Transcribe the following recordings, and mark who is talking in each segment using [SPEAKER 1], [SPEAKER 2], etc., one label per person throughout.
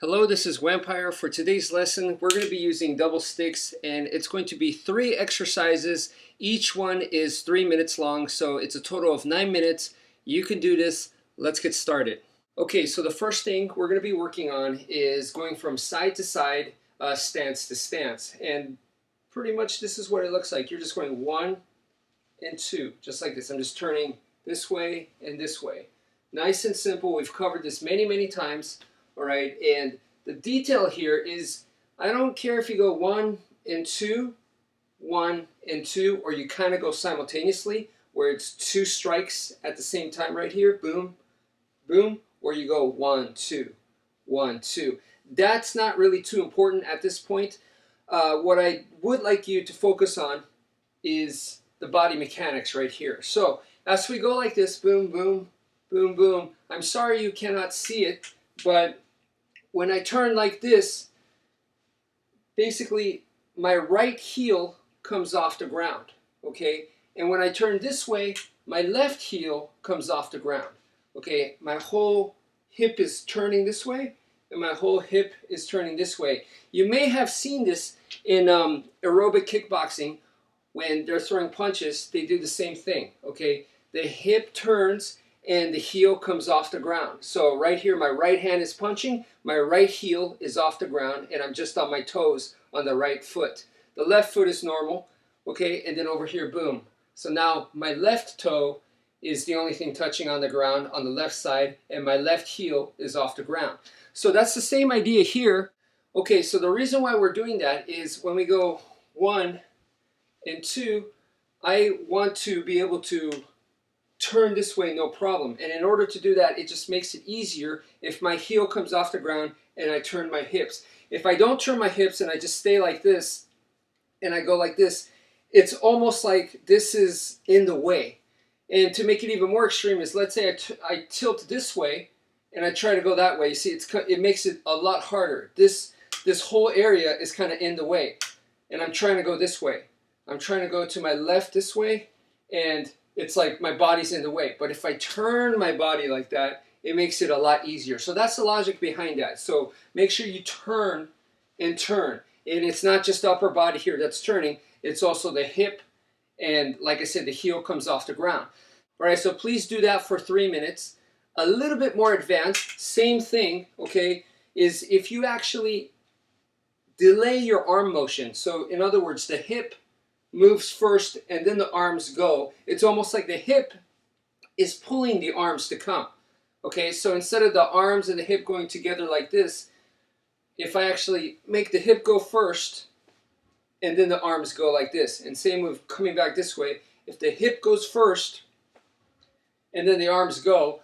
[SPEAKER 1] Hello, this is wmpyr. For today's lesson, we're going to be using double sticks, and it's going to be 3 exercises. Each one is 3 minutes long, so it's a total of 9 minutes. You can do this. Let's get started. Okay, so the first thing we're going to be working on is going from side to side, stance to stance. And pretty much this is what it looks like. You're just going 1 and 2, just like this. I'm just turning this way and this way. Nice and simple. We've covered this many times. All right, and the detail here is I don't care if you go 1 and 2, 1 and 2, or you kind of go simultaneously where it's 2 strikes at the same time right here, boom, boom, or you go 1, 2, 1, 2. That's not really too important at this point. What I would like you to focus on is the body mechanics right here. So as we go like this, boom, boom, boom, boom, I'm sorry you cannot see it, but when I turn like this, basically my right heel comes off the ground, okay? And when I turn this way, my left heel comes off the ground, okay? My whole hip is turning this way, and my whole hip is turning this way. You may have seen this in aerobic kickboxing. When they're throwing punches, they do the same thing, okay? The hip turns and the heel comes off the ground. So right here, my right hand is punching, my right heel is off the ground, and I'm just on my toes on the right foot. The left foot is normal, okay, and then over here, boom. So now my left toe is the only thing touching on the ground on the left side, and my left heel is off the ground. So that's the same idea here. Okay, so the reason why we're doing that is when we go 1 and 2, I want to be able to turn this way no problem, and in order to do that, it just makes it easier if my heel comes off the ground and I turn my hips. If I don't turn my hips and I just stay like this and I go like this, it's almost like this is in the way. And to make it even more extreme is, let's say I tilt this way and I try to go that way. You see, it makes it a lot harder. This whole area is kind of in the way, and I'm trying to go this way. I'm trying to go to my left this way, and it's like my body's in the way. But if I turn my body like that, it makes it a lot easier. So that's the logic behind that. So make sure you turn and turn. And it's not just the upper body here that's turning, it's also the hip, and like I said, the heel comes off the ground. All right, so please do that for 3 minutes. A little bit more advanced, same thing, okay, is if you actually delay your arm motion. So in other words, the hip moves first and then the arms go. It's almost like the hip is pulling the arms to come. Okay, so instead of the arms and the hip going together like this, if I actually make the hip go first and then the arms go like this, and same with coming back this way, if the hip goes first and then the arms go,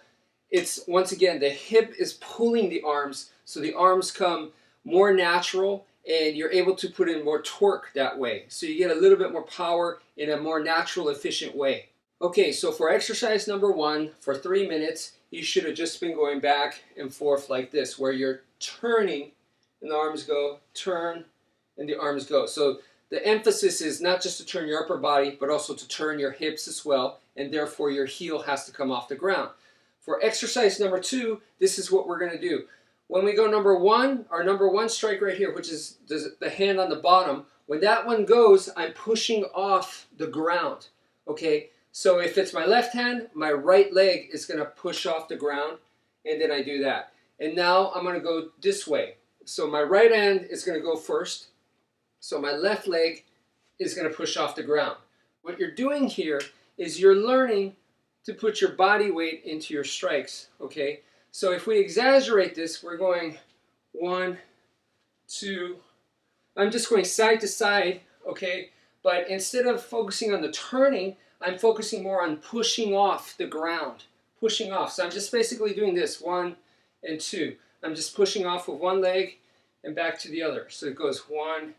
[SPEAKER 1] it's once again the hip is pulling the arms, so the arms come more natural, and you're able to put in more torque that way. So you get a little bit more power in a more natural, efficient way. Okay, so for exercise number 1, for 3 minutes, you should have just been going back and forth like this, where you're turning and the arms go, turn, and the arms go. So the emphasis is not just to turn your upper body, but also to turn your hips as well, and therefore your heel has to come off the ground. For exercise number 2, this is what we're going to do. When we go number 1, our number 1 strike right here, which is the hand on the bottom, when that one goes, I'm pushing off the ground, okay? So if it's my left hand, my right leg is going to push off the ground, and then I do that. And now I'm going to go this way. So my right hand is going to go first, so my left leg is going to push off the ground. What you're doing here is you're learning to put your body weight into your strikes, okay? So if we exaggerate this, we're going 1, 2, I'm just going side to side, okay? But instead of focusing on the turning, I'm focusing more on pushing off the ground, pushing off. So I'm just basically doing this, 1 and 2. I'm just pushing off with one leg and back to the other. So it goes 1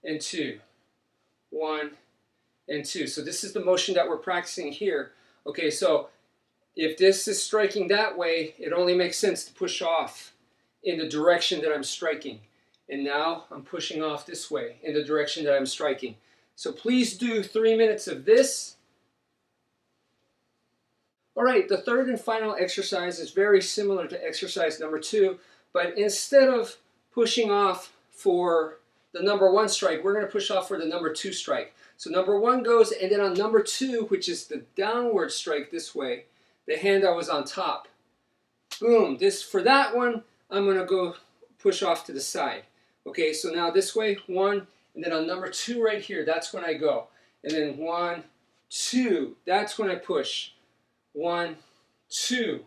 [SPEAKER 1] and 2, 1 and 2. So this is the motion that we're practicing here. Okay, so if this is striking that way, it only makes sense to push off in the direction that I'm striking. And now I'm pushing off this way in the direction that I'm striking. So please do 3 minutes of this. All right, the third and final exercise is very similar to exercise number 2, But instead of pushing off for the number 1 strike, we're going to push off for the number 2 strike. So number 1 goes, and then on number 2, which is the downward strike this way, the hand I was on top. Boom. For that one, I'm going to go push off to the side. Okay, so now this way, 1, and then on number 2 right here, that's when I go. And then 1, 2, that's when I push. 1, 2,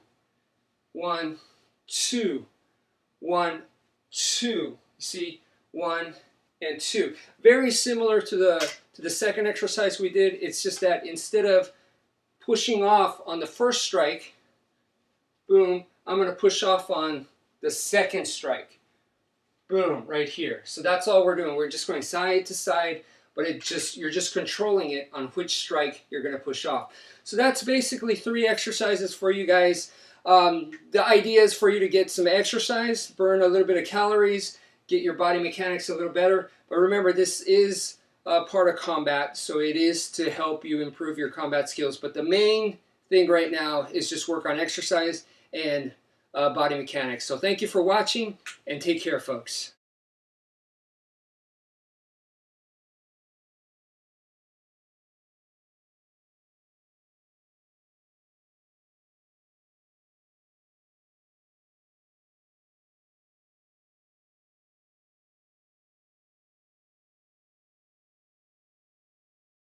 [SPEAKER 1] 1, 2, 1, 2. You see, 1 and 2. Very similar to the second exercise we did. It's just that instead of pushing off on the first strike, boom, I'm going to push off on the second strike. Boom, right here. So that's all we're doing. We're just going side to side, but you're just controlling it on which strike you're going to push off. So that's basically 3 exercises for you guys. The idea is for you to get some exercise, burn a little bit of calories, get your body mechanics a little better. But remember, this is part of combat, so it is to help you improve your combat skills. But the main thing right now is just work on exercise and body mechanics. So thank you for watching, and take care, folks.